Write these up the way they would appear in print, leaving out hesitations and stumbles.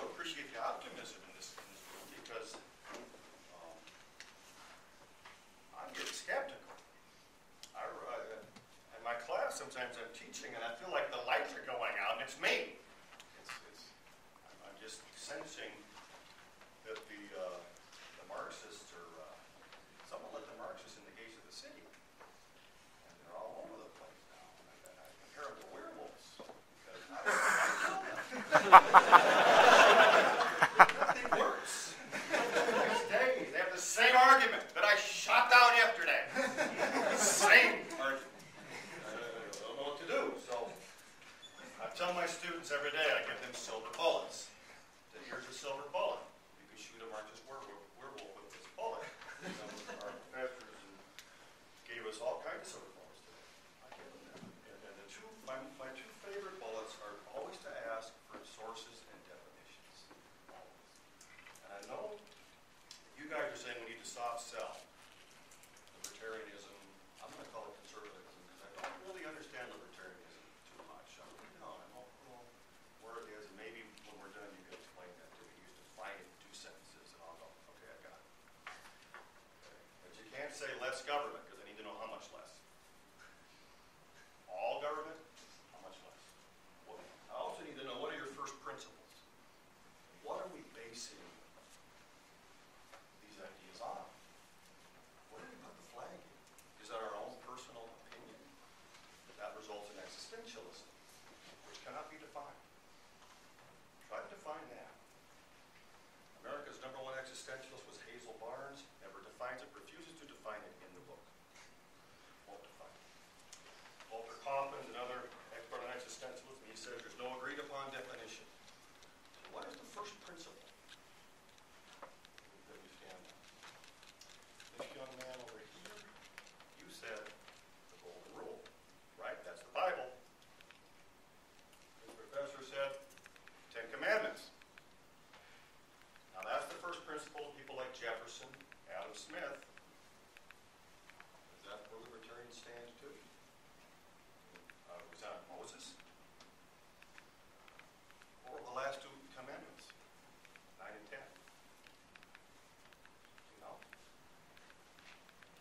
also appreciate the optimism in this room because I'm getting skeptical. In my class, sometimes I'm teaching and I feel like the lights are going out and it's me. I'm just sensing that the Marxists are somewhat like the Marxists in the gates of the city. And they're all over the place now. And I compare them to werewolves because I don't kill them. Nothing works. The next day, they have the same argument that I shot down yesterday. Same argument. I tell my students every day, I give them silver bullets. That here's a silver bullet. You can shoot a Marxist werewolf with this bullet. Some of our professors gave us all kinds of silver bullets today. I give them that. And my two favorite bullets are always to ask for sources and definitions. Always. And I know you guys are saying we need to soft sell libertarianism. I'm going to call it conservatism because I don't really understand libertarianism too much. I know where it is, and maybe when we're done you can explain that to me. You used to define it in 2 sentences, and I'll go, okay, I got it. Okay. But you can't say less government because I need to know how much less. All government, how much less? Well, I also need to know what are your first principles? What are we basing these ideas on? Where do we put the flag in? Is that our own personal opinion? That results in existentialism, which cannot be defined. Try to define that. America's #1 existentialist was Hazel Barnes. Never defines it, refuses to define it in the book. Won't define it. Walter Kaufman's another expert on existentialism. He says there's no agreed upon definition. So what is the first principle that we stand on? This young man over here, you said the golden rule, right? That's the Bible. This professor said 10 Commandments. Now that's the first principle of people like Jefferson, Adam Smith. Is that where libertarians stand too? Was that Moses? Or the last 2 commandments, 9 and 10? You know?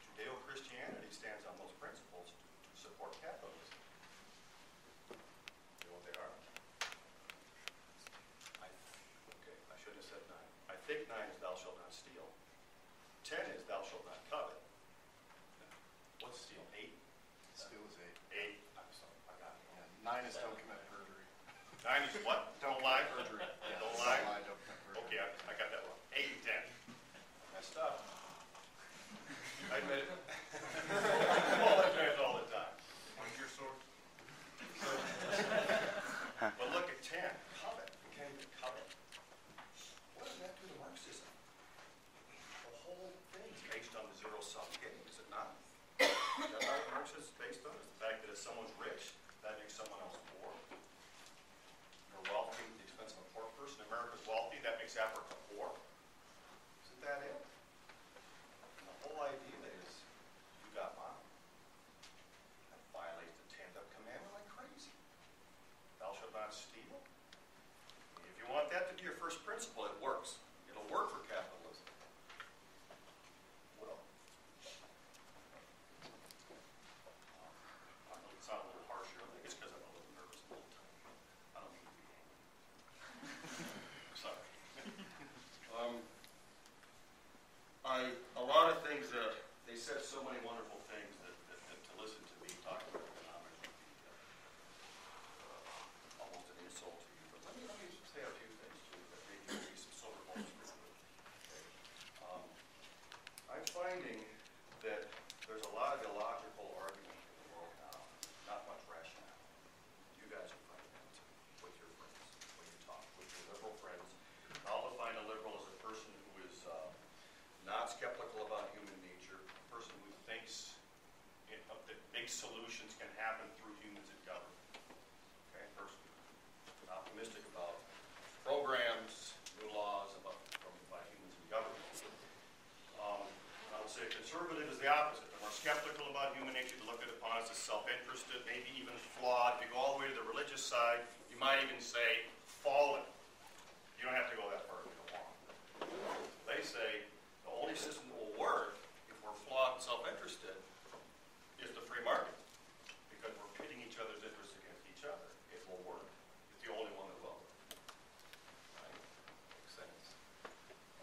Judeo-Christianity stands on those principles to support capitalism. You know what they are? Okay, I shouldn't have said 9. I think 9 is thou shalt not steal. 10 is thou shalt not covet. What's steal? 8? Steal is 8. I'm sorry, I got it. Yeah, 9 is don't commit perjury. 9 is what? Don't lie? Perjury. Yeah, Don't lie? don't commit perjury. Okay, I got that wrong. 8 and 10. Messed up. I admit it. All the time. Where's your sword? But look at 10. Covet. You can't even covet. What does that do to Marxism? The whole thing's based on the zero-sum game, is it not? Is that how Marxism is based on? Is the fact that if someone's rich, that makes someone else poor. You're wealthy at the expense of a poor person. America's wealthy, that makes Africa poor. Isn't that it? And the whole idea is, you got mine. That violates the 10th commandment like crazy. Thou shalt not steal. If you want that to be your first principle, it works. It'll work for capitalism. Well, I know it sounds a little harsh here. I think it's because I'm a little nervous all the time. I don't mean to be angry. Sorry. A lot of things, they said so many wonderful things that to listen to me talk about economics would be almost an insult to you. But let me say a few things too that maybe give you some silver bullets for good. Okay. I'm finding that there's a lot of illogical argument in the world now, not much rationale. You guys are finding that too, with your friends, when you talk with your liberal friends. I'll define a liberal as a person who is not skeptical about human nature, a person who thinks that big solutions can happen through humans in government. Okay, person optimistic about programs, new laws by humans in government. I would say a conservative is the opposite. They're more skeptical about human nature. They look at upon us as self-interested, maybe even flawed. If you go all the way to the religious side, you might even say fallen. You don't have to go that far if you don't want. They say the only system that will work if we're flawed and self-interested is the free market, because we're pitting each other's interests against each other. It will work. It's the only one that will. Right? Makes sense.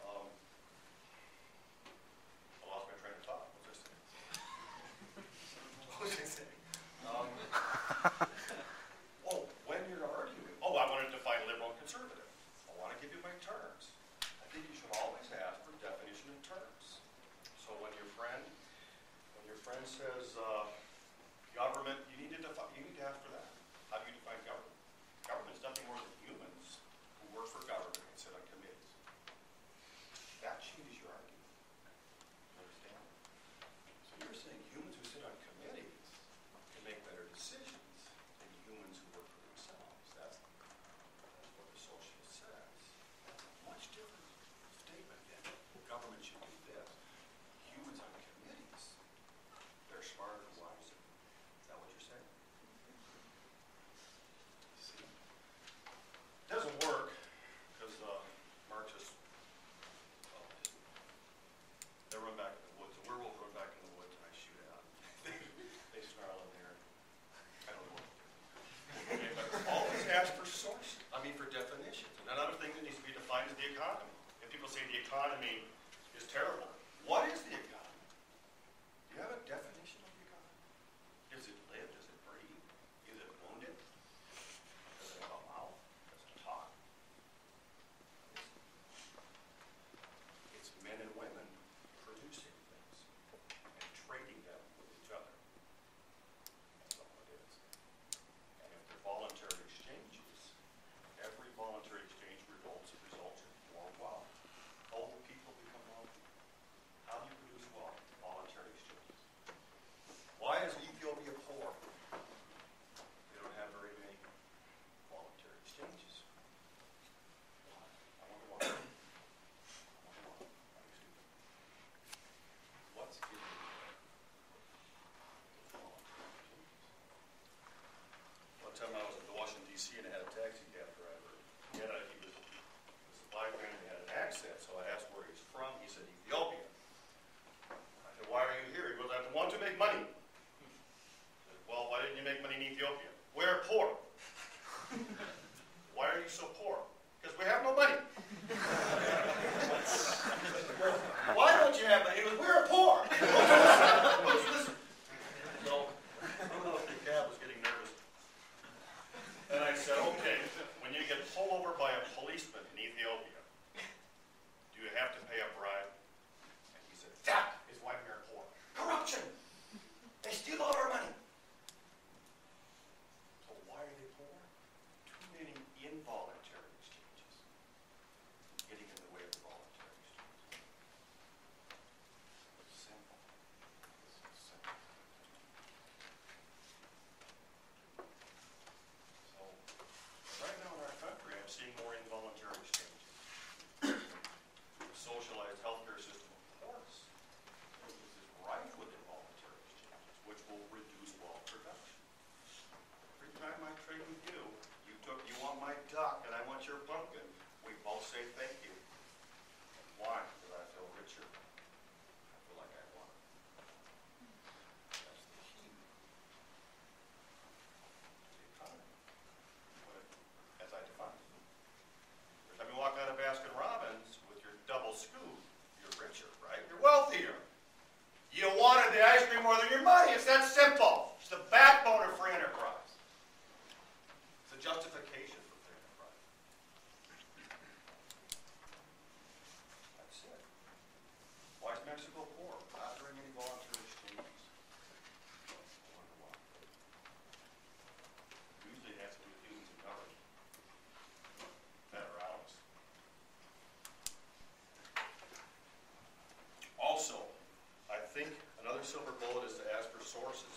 I lost my train of thought. What was I saying? What was I saying? When you're arguing, I want to define liberal and conservative. I want to give you my terms. I think you should always ask for definition and terms. So when your friend says government, you need to ask for that. How do you define government? Government's nothing more than humans who work for government and sit on committees. That changes your argument. You understand? So you're saying humans who sit on committees can make better decisions than humans who work for themselves. That's what the socialist says. That's a much different statement than government should do this. Humans on committees, they're smarter and wiser. Is that what you're saying? See? It doesn't work because Marxists, they run back in the woods. The werewolf run back in the woods and I shoot at them. They snarl in there. I don't know what to do. Okay, but always ask for sources. For definitions. And another thing that needs to be defined is the economy. If people say the economy is terrible, what is the economy? Do you have a definition of the economy? Does it live? Does it breathe? Is it wounded? Does it have a mouth? Does it talk? It's men and women producing things and trading them with each other. That's all it is. And if they're voluntary exchanges, every voluntary exchange results in more wealth. Old people become wealthy. How do you produce wealth? Voluntary exchanges. Why is Ethiopia poor? They don't have very many voluntary exchanges. Why? I wonder why. What's in the voluntary exchanges? One time I was at Washington, D.C. and I had a taxi cab driver. He was a black man and he had an accent, so I asked where he's from. He said Ethiopia. I said, why are you here? He goes, I want to make money. I said, well, why didn't you make money in Ethiopia? We're poor. Why are you so poor? Because we have no money. Why don't you have money? He goes, we're poor. So, I don't know if the cab was getting nervous. And I said, okay, when you get pulled over by a policeman in Ethiopia, do you have to pay a bribe? And he said, that is why we are poor. Corruption! They steal all our money. So why are they poor? Too many involuntary exchanges getting in the way of the voluntary exchanges. It's simple. It's simple. So, right now in our country, I'm seeing more involuntary exchanges. The socialized healthcare system, of course, is rife with involuntary exchanges, which will reduce wealth production. Every time I trade with you, you want my duck and I want your pumpkin, we both say thank you. Why? Because I feel richer. I feel like I won. That's the key. The economy. As I defined it. Every time you walk out of Baskin Robbins with your double scoop, you're richer, right? You're wealthier. You wanted the ice cream more than your money. It's that simple. It's the backbone of free enterprise. It's a justification for free enterprise. That's it. Why is Mexico poor? Not during any voluntary exchanges. I wonder why. Usually it has to do with humans in government. Better Alex. Also, I think another silver bullet is to ask for sources.